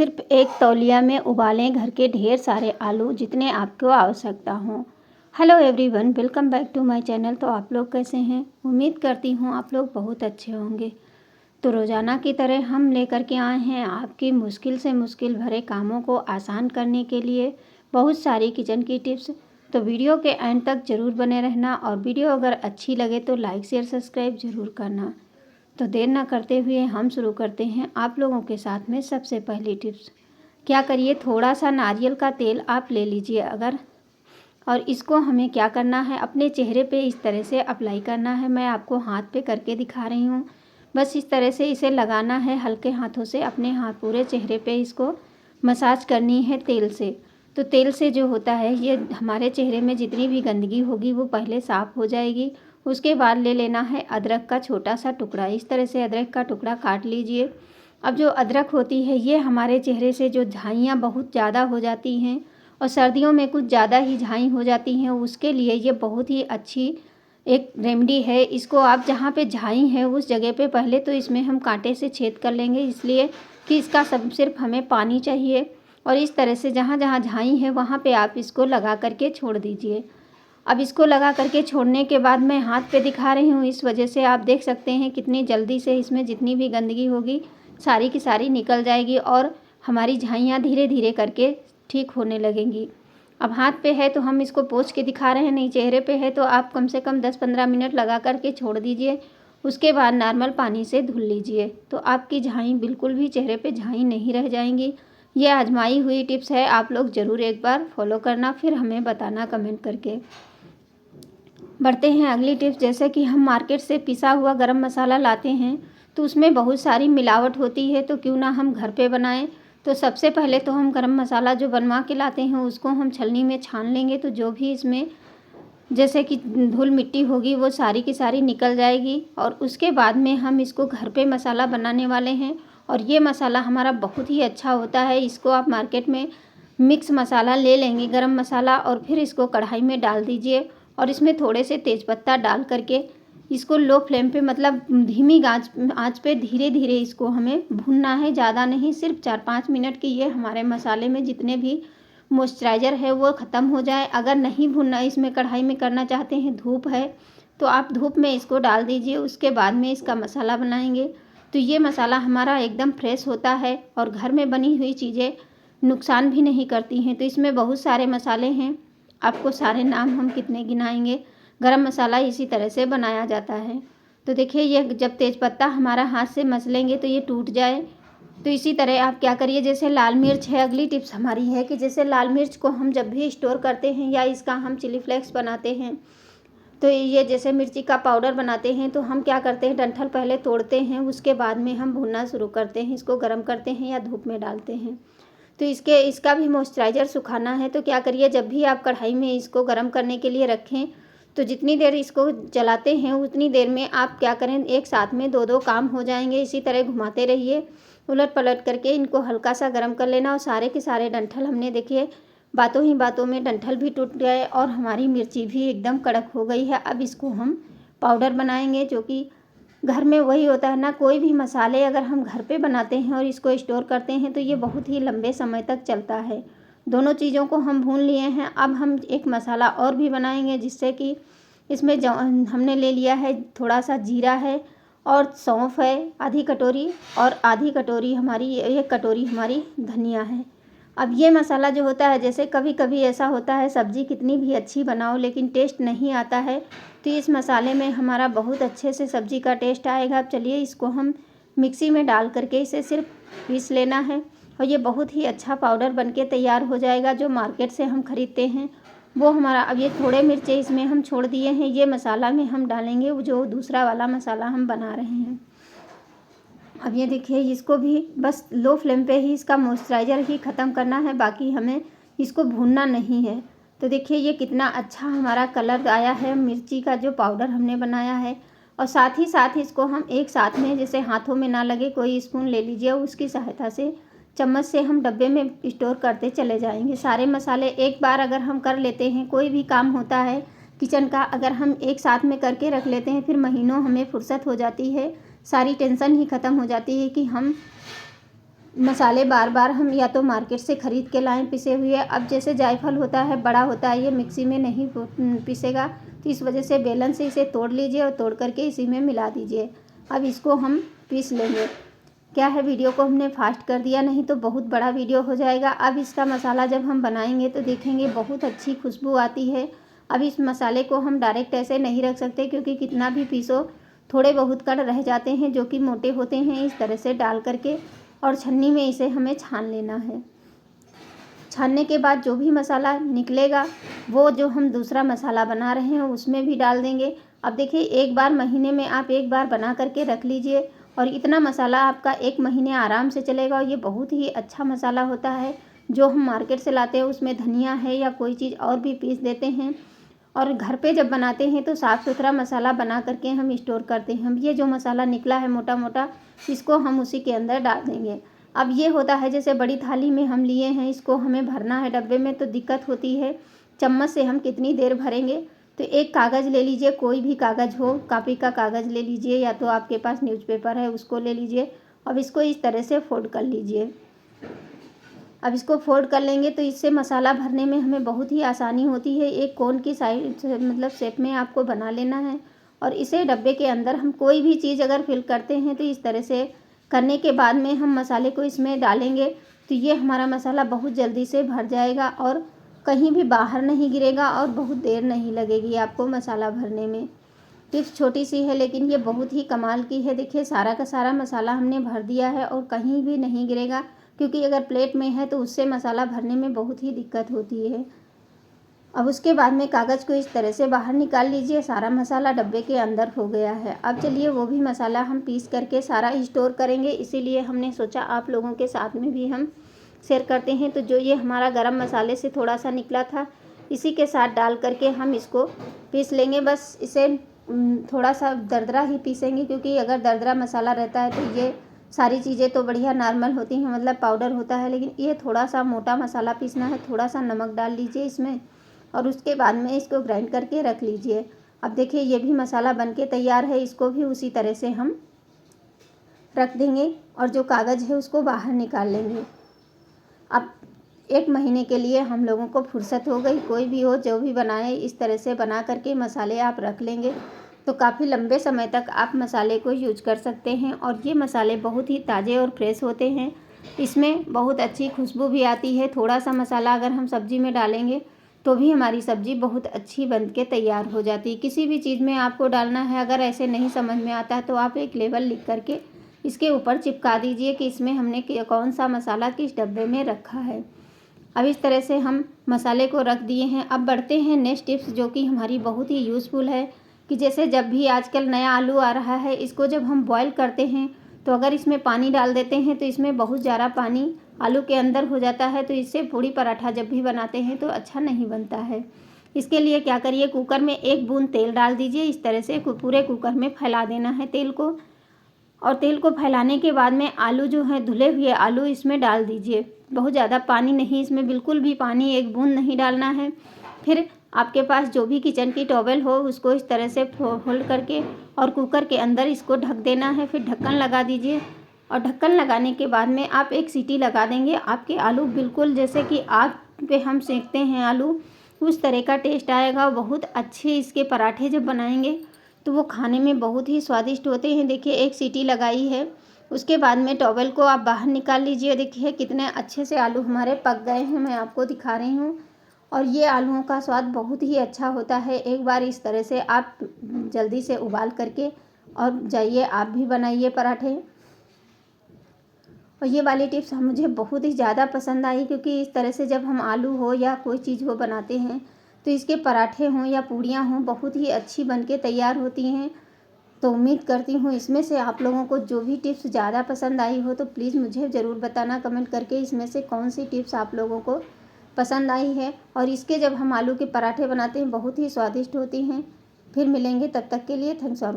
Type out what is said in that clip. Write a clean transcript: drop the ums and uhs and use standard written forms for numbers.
सिर्फ एक तौलिया में उबालें घर के ढेर सारे आलू जितने आपको आवश्यकता हो। Hello everyone, welcome back to my channel. तो आप लोग कैसे हैं? उम्मीद करती हूँ आप लोग बहुत अच्छे होंगे। तो रोज़ाना की तरह हम लेकर के आए हैं आपकी मुश्किल से मुश्किल भरे कामों को आसान करने के लिए बहुत सारी किचन की टिप्स। तो वीडियो के एंड तक ज़रूर बने रहना और वीडियो अगर अच्छी लगे तो लाइक शेयर सब्सक्राइब ज़रूर करना। तो देर ना करते हुए हम शुरू करते हैं आप लोगों के साथ में सबसे पहली टिप्स। क्या करिए, थोड़ा सा नारियल का तेल आप ले लीजिए अगर, और इसको हमें क्या करना है, अपने चेहरे पे इस तरह से अप्लाई करना है। मैं आपको हाथ पे करके दिखा रही हूँ। बस इस तरह से इसे लगाना है हल्के हाथों से, अपने हाथ पूरे चेहरे पे इसको मसाज करनी है तेल से। तो तेल से जो होता है ये हमारे चेहरे में जितनी भी गंदगी होगी वो पहले साफ़ हो जाएगी। उसके बाद ले लेना है अदरक का छोटा सा टुकड़ा। इस तरह से अदरक का टुकड़ा काट लीजिए। अब जो अदरक होती है ये हमारे चेहरे से जो झाइयाँ बहुत ज़्यादा हो जाती हैं और सर्दियों में कुछ ज़्यादा ही झाई हो जाती हैं, उसके लिए ये बहुत ही अच्छी एक रेमेडी है। इसको आप जहाँ पे झाई है उस जगह पे पहले तो इसमें हम कांटे से छेद कर लेंगे, इसलिए कि इसका सब सिर्फ हमें पानी चाहिए। और इस तरह से जहाँ जहाँ झाई है वहाँ पे आप इसको लगा करके छोड़ दीजिए। अब इसको लगा करके छोड़ने के बाद मैं हाथ पे दिखा रही हूँ, इस वजह से आप देख सकते हैं कितनी जल्दी से इसमें जितनी भी गंदगी होगी सारी की सारी निकल जाएगी और हमारी झाइयाँ धीरे धीरे करके ठीक होने लगेंगी। अब हाथ पे है तो हम इसको पोंछ के दिखा रहे हैं, नहीं चेहरे पे है तो आप कम से कम 10-15 मिनट लगा करके छोड़ दीजिए। उसके बाद नॉर्मल पानी से धुल लीजिए तो आपकी झाई बिल्कुल भी चेहरे पे झाई नहीं रह जाएंगी। ये आजमाई हुई टिप्स है, आप लोग ज़रूर एक बार फॉलो करना, फिर हमें बताना कमेंट करके। बढ़ते हैं अगली टिप्स। जैसे कि हम मार्केट से पिसा हुआ गरम मसाला लाते हैं तो उसमें बहुत सारी मिलावट होती है, तो क्यों ना हम घर पे बनाएं। तो सबसे पहले तो हम गरम मसाला जो बनवा के लाते हैं उसको हम छलनी में छान लेंगे, तो जो भी इसमें जैसे कि धूल मिट्टी होगी वो सारी की सारी निकल जाएगी। और उसके बाद में हम इसको घर पे मसाला बनाने वाले हैं और ये मसाला हमारा बहुत ही अच्छा होता है। इसको आप मार्केट में मिक्स मसाला ले लेंगे गरम मसाला और फिर इसको कढ़ाई में डाल दीजिए और इसमें थोड़े से तेज़पत्ता डाल करके इसको लो फ्लेम पे, मतलब धीमी आंच पे धीरे धीरे इसको हमें भूनना है, ज़्यादा नहीं, सिर्फ 4-5 मिनट की ये हमारे मसाले में जितने भी मॉइस्चराइज़र है वो ख़त्म हो जाए। अगर नहीं भूनना इसमें कढ़ाई में करना चाहते हैं, धूप है तो आप धूप में इसको डाल दीजिए, उसके बाद में इसका मसाला बनाएंगे। तो ये मसाला हमारा एकदम फ्रेश होता है और घर में बनी हुई चीज़ें नुकसान भी नहीं करती हैं। तो इसमें बहुत सारे मसाले हैं, आपको सारे नाम हम कितने गिनाएंगे। गरम मसाला इसी तरह से बनाया जाता है। तो देखिए ये जब तेज़पत्ता हमारा हाथ से मसलेंगे तो ये टूट जाए। तो इसी तरह आप क्या करिए, जैसे लाल मिर्च है, अगली टिप्स हमारी है कि जैसे लाल मिर्च को हम जब भी स्टोर करते हैं या इसका हम चिली फ्लेक्स बनाते हैं, तो ये जैसे मिर्ची का पाउडर बनाते हैं तो हम क्या करते हैं, डंठल पहले तोड़ते हैं, उसके बाद में हम भूनना शुरू करते हैं, इसको गर्म करते हैं या धूप में डालते हैं। तो इसका भी मॉइस्चराइज़र सुखाना है। तो क्या करिए, जब भी आप कढ़ाई में इसको गर्म करने के लिए रखें तो जितनी देर इसको जलाते हैं उतनी देर में आप क्या करें, एक साथ में 2-2 काम हो जाएंगे। इसी तरह घुमाते रहिए, उलट पलट करके इनको हल्का सा गर्म कर लेना। और सारे के सारे डंठल हमने देखिए बातों ही बातों में डंठल भी टूट गए और हमारी मिर्ची भी एकदम कड़क हो गई है। अब इसको हम पाउडर बनाएंगे, जो कि घर में वही होता है ना, कोई भी मसाले अगर हम घर पे बनाते हैं और इसको स्टोर करते हैं तो ये बहुत ही लंबे समय तक चलता है। दोनों चीज़ों को हम भून लिए हैं। अब हम एक मसाला और भी बनाएंगे, जिससे कि इसमें हमने ले लिया है थोड़ा सा जीरा है और सौंफ है आधी कटोरी, और आधी कटोरी हमारी, 1 कटोरी हमारी धनिया है। अब ये मसाला जो होता है, जैसे कभी कभी ऐसा होता है सब्ज़ी कितनी भी अच्छी बनाओ लेकिन टेस्ट नहीं आता है, तो इस मसाले में हमारा बहुत अच्छे से सब्ज़ी का टेस्ट आएगा। अब चलिए इसको हम मिक्सी में डाल करके इसे सिर्फ पीस लेना है और ये बहुत ही अच्छा पाउडर बनके तैयार हो जाएगा। जो मार्केट से हम ख़रीदते हैं वो हमारा, अब ये थोड़े मिर्चे इसमें हम छोड़ दिए हैं, ये मसाला में हम डालेंगे वो जो दूसरा वाला मसाला हम बना रहे हैं। अब ये देखिए इसको भी बस लो फ्लेम पे ही इसका मॉइस्चराइज़र ही ख़त्म करना है, बाकी हमें इसको भूनना नहीं है। तो देखिए ये कितना अच्छा हमारा कलर आया है मिर्ची का जो पाउडर हमने बनाया है। और साथ ही साथ इसको हम एक साथ में, जैसे हाथों में ना लगे, कोई स्पून ले लीजिए, उसकी सहायता से चम्मच से हम डब्बे में स्टोर करते चले जाएंगे। सारे मसाले एक बार अगर हम कर लेते हैं, कोई भी काम होता है किचन का अगर हम एक साथ में करके रख लेते हैं, फिर महीनों हमें फुर्सत हो जाती है, सारी टेंशन ही ख़त्म हो जाती है कि हम मसाले बार बार हम या तो मार्केट से ख़रीद के लाएं पिसे हुए। अब जैसे जायफल होता है, बड़ा होता है, ये मिक्सी में नहीं पिसेगा, तो इस वजह से बेलन से इसे तोड़ लीजिए और तोड़ करके इसी में मिला दीजिए। अब इसको हम पीस लेंगे। क्या है, वीडियो को हमने फास्ट कर दिया, नहीं तो बहुत बड़ा वीडियो हो जाएगा। अब इसका मसाला जब हम बनाएंगे तो देखेंगे बहुत अच्छी खुशबू आती है। अब इस मसाले को हम डायरेक्ट ऐसे नहीं रख सकते, क्योंकि कितना भी पीसो थोड़े बहुत कण रह जाते हैं जो कि मोटे होते हैं। इस तरह से डाल करके और छन्नी में इसे हमें छान लेना है। छानने के बाद जो भी मसाला निकलेगा वो जो हम दूसरा मसाला बना रहे हैं उसमें भी डाल देंगे। अब देखिए, एक बार महीने में आप एक बार बना करके रख लीजिए और इतना मसाला आपका 1 महीने आराम से चलेगा। और ये बहुत ही अच्छा मसाला होता है। जो हम मार्केट से लाते हैं उसमें धनिया है या कोई चीज़ और भी पीस देते हैं, और घर पे जब बनाते हैं तो साफ़ सुथरा मसाला बना करके हम स्टोर करते हैं। ये जो मसाला निकला है मोटा मोटा, इसको हम उसी के अंदर डाल देंगे। अब ये होता है जैसे बड़ी थाली में हम लिए हैं, इसको हमें भरना है डब्बे में, तो दिक्कत होती है चम्मच से हम कितनी देर भरेंगे। तो एक कागज़ ले लीजिए, कोई भी कागज़ हो, कॉपी का कागज़ ले लीजिए या तो आपके पास न्यूज़पेपर है उसको ले लीजिए। अब इसको इस तरह से फोल्ड कर लीजिए। अब इसको फोल्ड कर लेंगे तो इससे मसाला भरने में हमें बहुत ही आसानी होती है। एक कोन की साइड मतलब शेप में आपको बना लेना है और इसे डब्बे के अंदर हम कोई भी चीज़ अगर फिल करते हैं तो इस तरह से करने के बाद में हम मसाले को इसमें डालेंगे तो ये हमारा मसाला बहुत जल्दी से भर जाएगा और कहीं भी बाहर नहीं गिरेगा और बहुत देर नहीं लगेगी आपको मसाला भरने में। टिप्स छोटी सी है लेकिन ये बहुत ही कमाल की है। देखिए, सारा का सारा मसाला हमने भर दिया है और कहीं भी नहीं गिरेगा, क्योंकि अगर प्लेट में है तो उससे मसाला भरने में बहुत ही दिक्कत होती है। अब उसके बाद में कागज़ को इस तरह से बाहर निकाल लीजिए। सारा मसाला डब्बे के अंदर हो गया है। अब चलिए वो भी मसाला हम पीस करके सारा स्टोर करेंगे, इसीलिए हमने सोचा आप लोगों के साथ में भी हम शेयर करते हैं। तो जो ये हमारा गरम मसाले से थोड़ा सा निकला था, इसी के साथ डाल करके हम इसको पीस लेंगे। बस इसे थोड़ा सा दरदरा ही पीसेंगे, क्योंकि अगर दरदरा मसाला रहता है तो ये सारी चीज़ें तो बढ़िया नॉर्मल होती हैं, मतलब पाउडर होता है, लेकिन ये थोड़ा सा मोटा मसाला पीसना है। थोड़ा सा नमक डाल लीजिए इसमें और उसके बाद में इसको ग्राइंड करके रख लीजिए। अब देखिए, ये भी मसाला बनके तैयार है। इसको भी उसी तरह से हम रख देंगे और जो कागज़ है उसको बाहर निकाल लेंगे। अब 1 महीने के लिए हम लोगों को फुर्सत हो गई। कोई भी हो जो भी बनाए, इस तरह से बना करके मसाले आप रख लेंगे तो काफ़ी लंबे समय तक आप मसाले को यूज कर सकते हैं। और ये मसाले बहुत ही ताज़े और फ्रेश होते हैं। इसमें बहुत अच्छी खुशबू भी आती है। थोड़ा सा मसाला अगर हम सब्ज़ी में डालेंगे तो भी हमारी सब्ज़ी बहुत अच्छी बन के तैयार हो जाती है। किसी भी चीज़ में आपको डालना है, अगर ऐसे नहीं समझ में आता है तो आप एक लेबल लिख करके इसके ऊपर चिपका दीजिए कि इसमें हमने कौन सा मसाला किस डब्बे में रखा है। अब इस तरह से हम मसाले को रख दिए हैं। अब बढ़ते हैं नेक्स्ट टिप्स, जो कि हमारी बहुत ही यूज़फुल है। कि जैसे जब भी आजकल नया आलू आ रहा है, इसको जब हम बॉईल करते हैं तो अगर इसमें पानी डाल देते हैं तो इसमें बहुत ज़्यादा पानी आलू के अंदर हो जाता है, तो इससे पूड़ी पराठा जब भी बनाते हैं तो अच्छा नहीं बनता है। इसके लिए क्या करिए, कुकर में 1 बूंद तेल डाल दीजिए। इस तरह से पूरे कुकर में फैला देना है तेल को, और तेल को फैलाने के बाद में आलू जो है, धुले हुए आलू इसमें डाल दीजिए। बहुत ज़्यादा पानी नहीं, इसमें बिल्कुल भी पानी 1 बूंद नहीं डालना है। फिर आपके पास जो भी किचन की टॉवेल हो उसको इस तरह से फोल्ड करके और कुकर के अंदर इसको ढक देना है। फिर ढक्कन लगा दीजिए और ढक्कन लगाने के बाद में आप 1 सीटी लगा देंगे। आपके आलू बिल्कुल जैसे कि आग पे हम सेकते हैं आलू, उस तरह का टेस्ट आएगा। बहुत अच्छे इसके पराठे जब बनाएंगे तो वो खाने में बहुत ही स्वादिष्ट होते हैं। देखिए, 1 सीटी लगाई है। उसके बाद में टॉवेल को आप बाहर निकाल लीजिए। देखिए कितने अच्छे से आलू हमारे पक गए हैं, मैं आपको दिखा रही हूँ। और ये आलूओं का स्वाद बहुत ही अच्छा होता है। एक बार इस तरह से आप जल्दी से उबाल करके और जाइए, आप भी बनाइए पराठे। और ये वाली टिप्स मुझे बहुत ही ज़्यादा पसंद आई, क्योंकि इस तरह से जब हम आलू हो या कोई चीज़ हो बनाते हैं तो इसके पराठे हों या पूड़ियाँ हों, बहुत ही अच्छी बनके तैयार होती हैं। तो उम्मीद करती हूँ इसमें से आप लोगों को जो भी टिप्स ज़्यादा पसंद आई हो तो प्लीज़ मुझे ज़रूर बताना कमेंट करके, इसमें से कौन सी टिप्स आप लोगों को पसंद आई है। और इसके जब हम आलू के पराठे बनाते हैं बहुत ही स्वादिष्ट होती हैं। फिर मिलेंगे, तब तक के लिए थैंक्स फॉर